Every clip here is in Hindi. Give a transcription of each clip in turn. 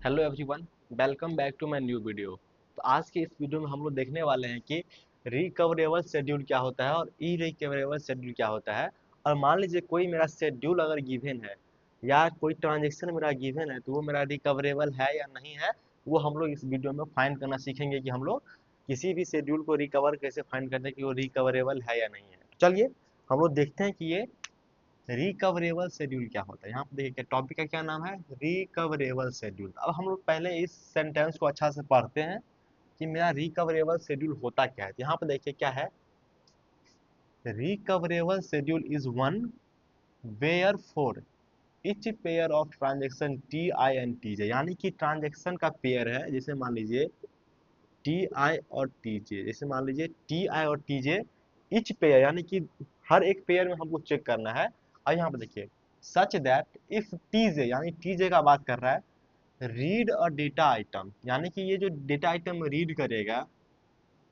Hello everyone, welcome back to my new video. तो आज के इस वीडियो में हम लोग देखने वाले हैं कि रिकवरेबल शेड्यूल क्या होता है और ई रिकवरेबल शेड्यूल क्या होता है। और मान लीजिए कोई मेरा शेड्यूल अगर गिवन है या कोई ट्रांजेक्शन मेरा गिवन है तो वो मेरा रिकवरेबल है या नहीं है, वो हम लोग इस वीडियो में फाइंड करना सीखेंगे कि हम लोग किसी भी शेड्यूल को रिकवर कैसे फाइंड करते हैं कि वो रिकवरेबल है या नहीं है। तो चलिए हम लोग देखते हैं कि ये रिकवरेबल शेड्यूल क्या होता है। यहाँ पे देखिए टॉपिक का क्या नाम है, रिकवरेबल शेड्यूल। अब हम लोग पहले इस सेंटेंस को अच्छा से पढ़ते हैं कि मेरा रिकवरेबल शेड्यूल होता क्या है। तो यहाँ पे देखिए क्या है, recoverable schedule is one where for each pair of transaction T I and T J, यानी कि ट्रांजेक्शन का पेयर है। जैसे मान लीजिए टी आई और टी जे, जैसे मान लीजिए टी आई और टी जे, इच पेयर यानी कि हर एक पेयर में हमको चेक करना है। और यहाँ पे देखिए such that if T J, यानी टी जे का बात कर रहा है, रीड अ डेटा आइटम, यानी कि ये जो डेटा आइटम रीड करेगा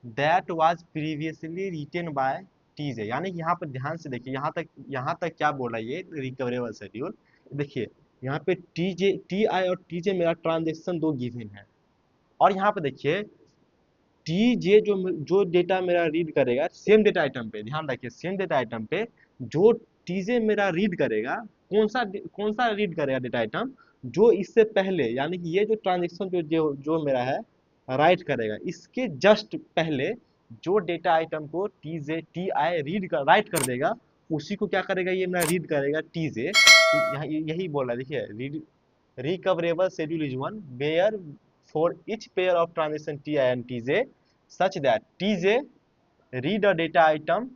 that was previously written by T J, यानी कि यहाँ पर ध्यान से देखिए यहाँ तक क्या बोला ये रिकवरेबल शेड्यूल। देखिए यहाँ पे टी आई और टी जे मेरा ट्रांजेक्शन दो गिवन है। और यहाँ पे देखिए टी जे जो जो डेटा मेरा रीड करेगा सेम डेटा आइटम पे, ध्यान रखिए सेम डेटा आइटम पे जो टी जे मेरा रीड करेगा, कौन सा रीड करेगा डेटा आइटम, जो इससे पहले यानी कि ये जो ट्रांजेक्शन जो मेरा है राइट करेगा, इसके जस्ट पहले जो डेटा आइटम को टी आई राइट कर देगा, उसी को क्या करेगा ये मेरा रीड करेगा टी जे। यही बोल रहा है, देखिए recoverable schedule is one where for each pair of transaction Ti and Tj such that Tj read a data item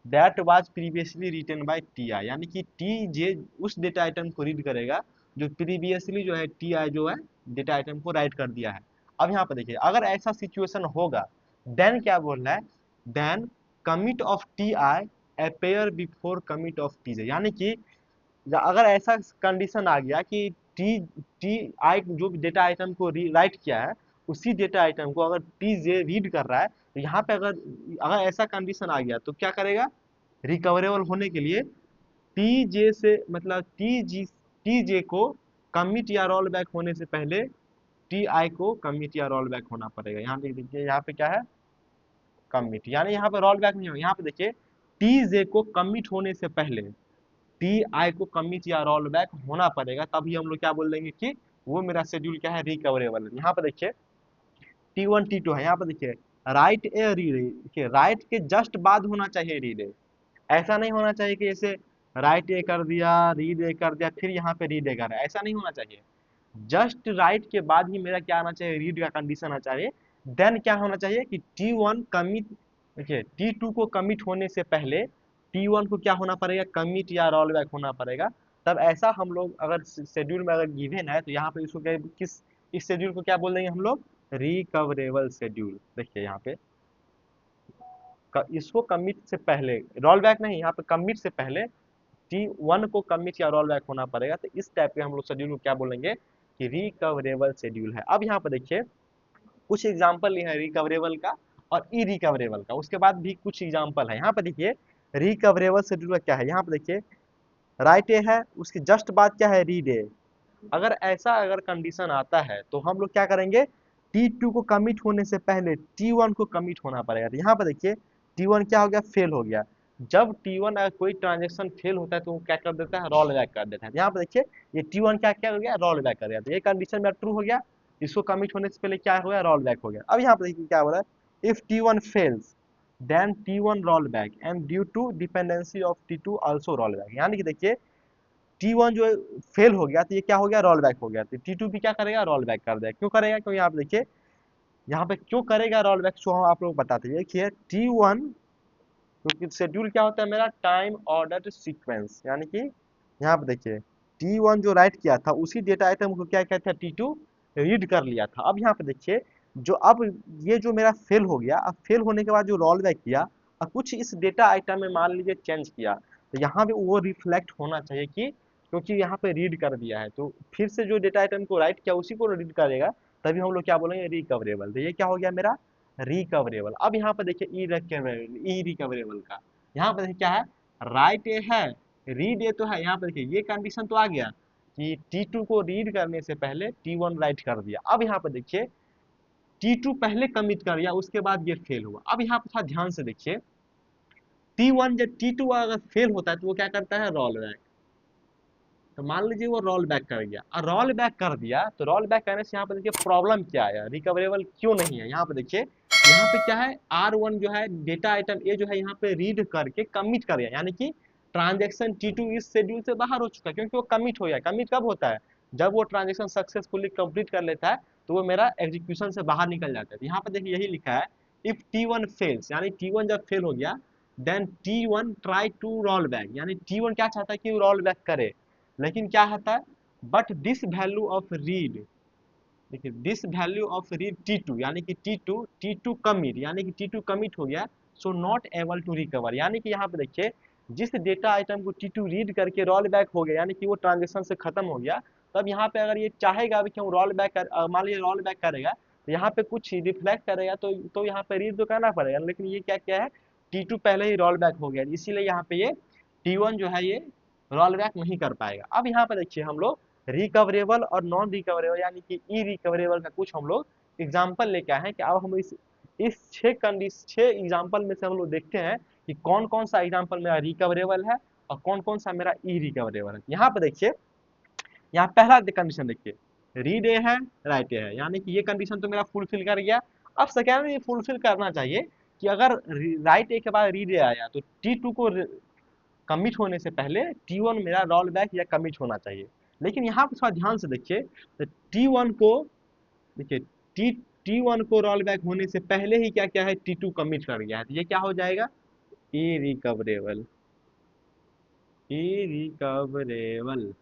that was previously written by Ti, यानी कि Tj उस डेटा आइटम को रीड करेगा जो प्रीवियसली जो है Ti जो है डेटा आइटम को राइट कर दिया है। अब यहाँ पर देखिए अगर ऐसा सिचुएशन होगा देन क्या बोल रहा है, then commit of Ti appear before commit of Tj, यानी कि अगर ऐसा कंडीशन आ गया कि टी टी आई जो डेटा आइटम को राइट किया है उसी डेटा आइटम को अगर टी जे रीड कर रहा है, तो यहाँ पे अगर अगर ऐसा कंडीशन आ गया तो क्या करेगा, रिकवरेबल होने के लिए टी जे से मतलब टी जे को कमिट या रोल बैक होने से पहले टी आई को कमिट या रोल बैक होना पड़ेगा। यहाँ पे देखिए यहाँ पे क्या है, कमिट, यानी यहाँ पे रोल बैक नहीं हो। यहाँ पे देखिए टी जे को कमिट होने से पहले टी आई को कमिट या रोल बैक होना पड़ेगा, तभी हम लोग क्या बोल देंगे कि वो मेरा शेड्यूल क्या है, रिकवरेबल है। यहाँ पे देखिए टी वन टी टू है, यहाँ पे देखिए राइट ए रीड, देखिए राइट के जस्ट बाद होना चाहिए रीड ए। ऐसा नहीं होना चाहिए कि जैसे राइट ए कर दिया रीड ए कर दिया फिर यहाँ पे रीड ए कर रहा है, ऐसा नहीं होना चाहिए। जस्ट राइट के बाद ही मेरा क्या आना चाहिए, रीड का कंडीशन आना चाहिए। देन क्या होना चाहिए कि टी वन कमिट, देखिए टी टू को कमिट होने से पहले टी वन को क्या होना पड़ेगा, कमिट या रोल बैक होना पड़ेगा। तब ऐसा हम लोग अगर शेड्यूल में अगर गिवन है तो यहाँ पे इसको क्या किस इस शेड्यूल को क्या बोल देंगे हम लोग, रिकवरेबल शेड्यूल। देखिए यहाँ पे इसको कमिट से पहले रोल बैक नहीं, यहाँ पे कमिट से पहले टी वन को कमिट या रोल बैक होना पड़ेगा। तो इस टाइप के हम लोग शेड्यूल को क्या बोलेंगे कि रिकवरेबल शेड्यूल है। अब यहाँ पे देखिए कुछ एग्जाम्पल है रिकवरेबल का और ई रिकवरेबल का, उसके बाद भी कुछ एग्जाम्पल है। यहाँ पे देखिए रिकवरेबल शेड्यूल का क्या है, यहाँ पे देखिए राइट ए है उसके जस्ट बाद क्या है, रीड ए। अगर कंडीशन आता है तो हम लोग क्या करेंगे, टी टू को कमिट होने से पहले टी वन को कमिट होना पड़ेगा। तो यहाँ पे देखिए टी वन क्या हो गया, फेल हो गया। जब टी वन अगर कोई ट्रांजेक्शन फेल होता है तो वो क्या कर देता है, रोल बैक कर देता है। यहाँ पे देखिए ये टी वन क्या क्या हो गया, रोल बैक कर गया। तो ये कंडीशन मेरा ट्रू हो गया, इसको कमिट होने से पहले क्या हो गया, रोल बैक हो गया। अब यहाँ पे देखिए क्या हो रहा है, if T one fails then T one roll back and due to dependency of T two also roll back, यानी कि देखिए टी वन जो फेल हो गया तो ये क्या हो गया, रोल बैक हो गया। तो टी टू भी क्या करेगा, रोल बैक कर देगा। क्यों करेगा, क्योंकि यहाँ पे देखिए यहाँ पे क्यों करेगा रोल बैक, सो हम आप लोग बताते हैं। देखिए टी वन क्योंकि शेड्यूल क्या होता है मेरा, टाइम ऑर्डर सीक्वेंस, यानी कि यहाँ पे देखिए टी वन जो राइट किया था उसी डेटा आइटम को क्या कहते हैं, टी टू रीड कर लिया था। अब यहाँ पे देखिए जो अब ये जो मेरा फेल हो गया, अब फेल होने के बाद जो रोल बैक किया और कुछ इस डेटा आइटम में मान लीजिए चेंज किया, तो यहाँ पे वो रिफ्लेक्ट होना चाहिए कि क्योंकि यहाँ पे रीड कर दिया है तो फिर से जो डेटा आइटम को राइट किया उसी को रीड करेगा, तभी हम लोग क्या बोलेंगे, रिकवरेबल। तो ये क्या हो गया मेरा, रिकवरेबल। अब यहाँ पे देखिए ई रिकवरेबल का, यहाँ पे देखिए क्या है, राइट ए है रीड ए तो है। यहाँ पे देखिए ये कंडीशन तो आ गया, कि T2 को रीड करने से पहले T1 राइट कर दिया। अब यहाँ पे देखिए T2 पहले कमिट कर दिया, उसके बाद ये फेल हुआ। अब यहाँ पे थोड़ा ध्यान से देखिए, T1 जब T2 अगर फेल होता है तो वो क्या करता है, रोल बैक। तो मान लीजिए वो रोल बैक कर गया, और रोल बैक कर दिया तो रोल बैक करने से यहाँ पे देखिए प्रॉब्लम क्या आया, रिकवरेबल क्यों नहीं है। यहाँ पे देखिए, यहाँ पे क्या है, R1 जो है डेटा आइटम ए जो है यहाँ पे रीड करके कमिट कर गया, यानी कि ट्रांजेक्शन T2 इस शेड्यूल से बाहर हो चुका है, क्योंकि वो कमिट हो गया। कमिट कब होता है, जब वो ट्रांजेक्शन सक्सेसफुली कंप्लीट कर लेता है तो वो मेरा एग्जीक्यूशन से बाहर निकल जाता है। तो यहाँ पे देखिए यही लिखा है, इफ T1 फेल्स, यानी T1 जब फेल हो गया, then T1 try to roll back, यानी T1 क्या चाहता है कि रोल बैक करे, लेकिन क्या होता है, but this value of read, देखिए this value of read T2, यानी कि T2 कमिट, यानी कि T2 कमिट हो गया, so not able to recover. यानी कि यहाँ पे देखिए जिस डेटा आइटम को T2 रीड करके रोल बैक हो गया, यानी कि वो ट्रांजेक्शन से खत्म हो गया, तब यहाँ पे अगर ये चाहेगा भी क्यों रोल बैक कर, मान लीजिए रोल बैक करेगा तो यहाँ पे कुछ रिफ्लेक्ट करेगा, तो यहाँ पे रीड तो करना पड़ेगा, लेकिन ये क्या क्या है, T2 पहले ही रोल बैक हो गया, इसीलिए यहाँ पे ये T1 जो है ये रोल बैक नहीं कर पाएगा। अब यहाँ पे देखिए हम लोग रिकवरेबल और नॉन रिकवरेबल यानी कि ई रिकवरेबल का कुछ हम लोग एग्जाम्पल लेके आए हैं, कि अब हम इस छह एग्जाम्पल में से हम लोग देखते हैं कि कौन कौन सा एग्जाम्पल मेरा रिकवरेबल है और कौन कौन सा मेरा ई रिकवरेबल है। यहाँ पे देखिए, यहाँ पहला कंडीशन देखिए, रीड ए है, राइट ए है, यानी कि ये कंडीशन तो मेरा फुलफिल कर गया। अब सेकेंड ये फुलफिल करना चाहिए कि अगर राइट ए के बाद रीड ए आया तो T2 को कमिट होने से पहले T1 मेरा रोल बैक या कमिट होना चाहिए। लेकिन यहाँ पे थोड़ा ध्यान से देखिए, तो T1 को देखिए, T1 को रोल बैक होने से पहले ही क्या क्या है, T2 कमिट कर गया है, तो ये क्या हो जाएगा, इरिकवरेबल, इरिकवरेबल।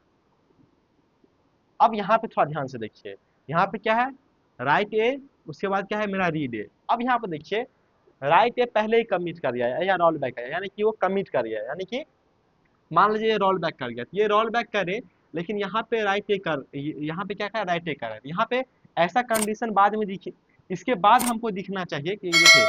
अब यहाँ पे थोड़ा ध्यान से देखिए, यहाँ पे क्या है, राइट ए, उसके बाद क्या है मेरा रीड ए। अब यहाँ पे देखिए राइट ए पहले ही कमिट कर दिया है या रोल बैक है, यानी कि वो कमिट कर गया है, यानी कि मान लीजिए ये रोल बैक कर गया, तो ये रोल बैक करे, लेकिन यहाँ पे राइट ए कर, यहाँ पे क्या कर, राइट ए कर, यहाँ पे ऐसा कंडीशन बाद में दिखे, इसके बाद हमको दिखना चाहिए कि देखिए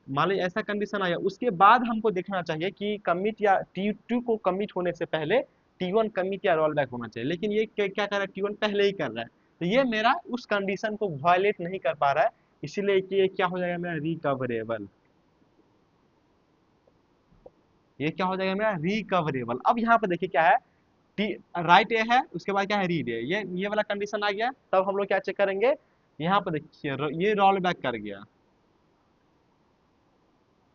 मान लीजिए ऐसा कंडीशन आया, उसके बाद हमको देखना चाहिए कि कमिट या T2 को कमिट होने से पहले T1 कमिट या रोल बैक होना चाहिए, लेकिन ये क्या कर रहा है, T1 पहले ही कर रहा है, तो ये मेरा उस कंडीशन को वायलेट नहीं कर पा रहा है, इसीलिए कि ये क्या हो जाएगा मेरा रिकवरेबल, ये क्या हो जाएगा मेरा रिकवरेबल। अब यहाँ पे देखिए क्या है, टी राइट ए है, उसके बाद क्या है, रीड ए, ये वाला कंडीशन आ गया, तब हम लोग क्या चेक करेंगे, यहाँ पे देखिए ये रोल बैक कर गया,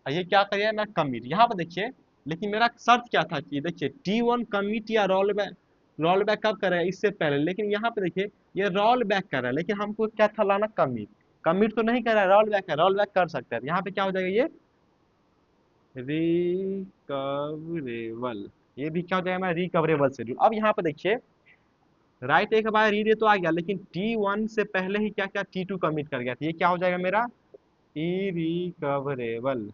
और ये क्या कर गया मैं कमिट, यहाँ पे देखिए, लेकिन मेरा शर्त क्या था कि देखिए T1 कमिट या रोल बैक कब करेगा, इससे पहले, लेकिन यहाँ पे देखिए ये रोल बैक कर रहा है, लेकिन हमको क्या था लाना, कमिट, कमिट तो नहीं कर रहा है, रोल बैक है, रोल बैक कर सकता है, यहाँ पे क्या हो जाएगा, ये रिकवरेबल, ये भी क्या हो जाएगा मेरा रिकवरेबल शेड्यूल। अब यहाँ पे देखिए राइट ए के बाद रीड ए तो आ गया, लेकिन T1 से पहले ही क्या क्या T2 कमिट कर गया, तो ये क्या हो जाएगा मेरा इरिकवरेबल,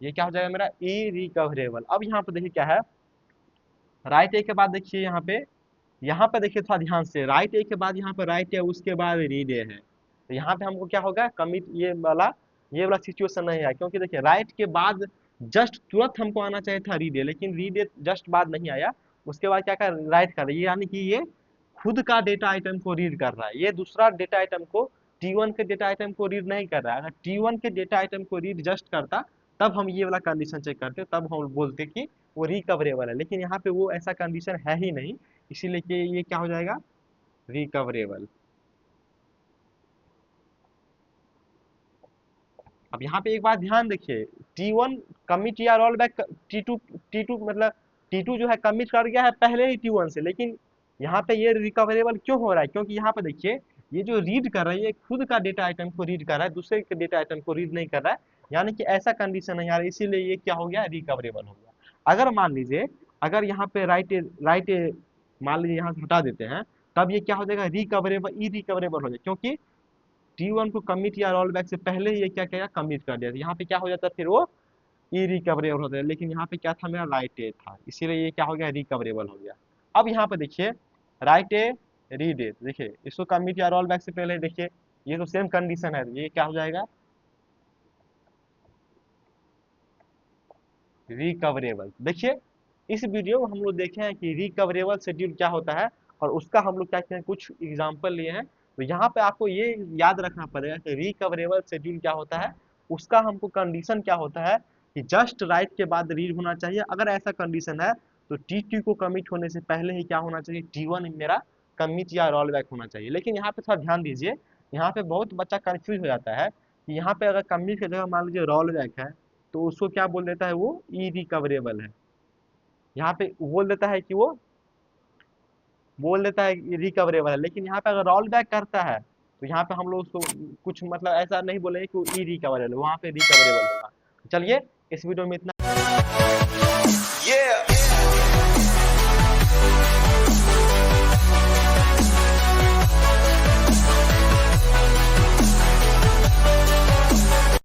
ये क्या हो जाएगा मेरा इरिकवरेबल। अब यहाँ पे देखिए क्या है, राइट ए के बाद देखिए यहाँ पे देखिए थोड़ा ध्यान से, राइट ए के बाद यहाँ पे राइट ए, उसके बाद रीड ए है, तो यहाँ पे हमको क्या होगा, कमिट, ये वाला सिचुएशन नहीं है, क्योंकि देखिए राइट के बाद जस्ट तुरंत हमको आना चाहिए था रीड ए, लेकिन रीड ए जस्ट बाद नहीं आया, उसके बाद क्या कर राइट कर, ये यानी कि ये खुद का डेटा आइटम को रीड कर रहा है, ये दूसरा डेटा आइटम को, T1 के डेटा आइटम को रीड नहीं कर रहा है। अगर T1 के डेटा आइटम को रीड जस्ट करता, तब हम ये वाला कंडीशन चेक करते, तब हम बोलते कि वो रिकवरेबल है, लेकिन यहाँ पे वो ऐसा कंडीशन है ही नहीं, इसीलिए कि ये क्या हो जाएगा, रिकवरेबल। अब यहाँ पे एक बात ध्यान देखिए, T1 कमिट या रोल बैक, T2 मतलब T2 जो है कमिट कर गया है पहले ही T1 से, लेकिन यहाँ पे ये रिकवरेबल क्यों हो रहा है, क्योंकि यहाँ पे देखिए ये जो रीड कर रहा है ये खुद का डेटा आइटम को रीड कर रहा है, दूसरे के डेटा आइटम को रीड नहीं कर रहा है, यानी कि ऐसा कंडीशन नहीं आ रहा है, इसीलिए ये क्या हो गया, रिकवरेबल हो गया। अगर मान लीजिए, अगर यहाँ पे राइट मान लीजिए यहाँ से हटा देते हैं, तब ये क्या हो जाएगा, रिकवरेबल, ई रिकवरेबल हो जाएगा, क्योंकि T1 को कमिट या रोल बैक से पहले ही ये क्या किया, कमिट कर दिया, यहाँ पे क्या हो जाता है, फिर वो इरिकवरेबल होता है, लेकिन यहाँ पे क्या था, मेरा राइट ए था, इसीलिए ये क्या हो गया, रिकवरेबल हो गया। अब यहाँ पे देखिए राइट ए, रीड ए, देखिए इसको कमिट या रोल बैक से पहले देखिए ये तो सेम कंडीशन है, ये क्या हो जाएगा, रिकवरेबल। देखिए इस वीडियो में हम लोग देखे हैं कि रिकवरेबल शेड्यूल क्या होता है और उसका हम लोग क्या किए हैं, कुछ एग्जाम्पल लिए हैं। तो यहाँ पे आपको ये याद रखना पड़ेगा कि रिकवरेबल शेड्यूल क्या होता है, उसका हमको कंडीशन क्या होता है कि जस्ट राइट के बाद रीड होना चाहिए। अगर ऐसा कंडीशन है तो T2 को कमिट होने से पहले ही क्या होना चाहिए, T1 मेरा कमिट या रोल बैक होना चाहिए। लेकिन यहाँ पे थोड़ा ध्यान दीजिए, यहाँ पे बहुत बच्चा कंफ्यूज हो जाता है कि यहाँ पे अगर कमिट की जगह मान लीजिए रोल बैक है तो उसको क्या बोल देता है, वो इरिकवरेबल है। यहाँ पे बोल देता है कि वो बोल देता है कि रिकवरेबल है, लेकिन यहाँ पे अगर रोल बैक करता है तो यहाँ पे हम लोग उसको कुछ मतलब ऐसा नहीं बोलेंगे कि वो इरिकवरेबल है, वहाँ पे रिकवरेबल होगा। चलिए इस वीडियो में इतना।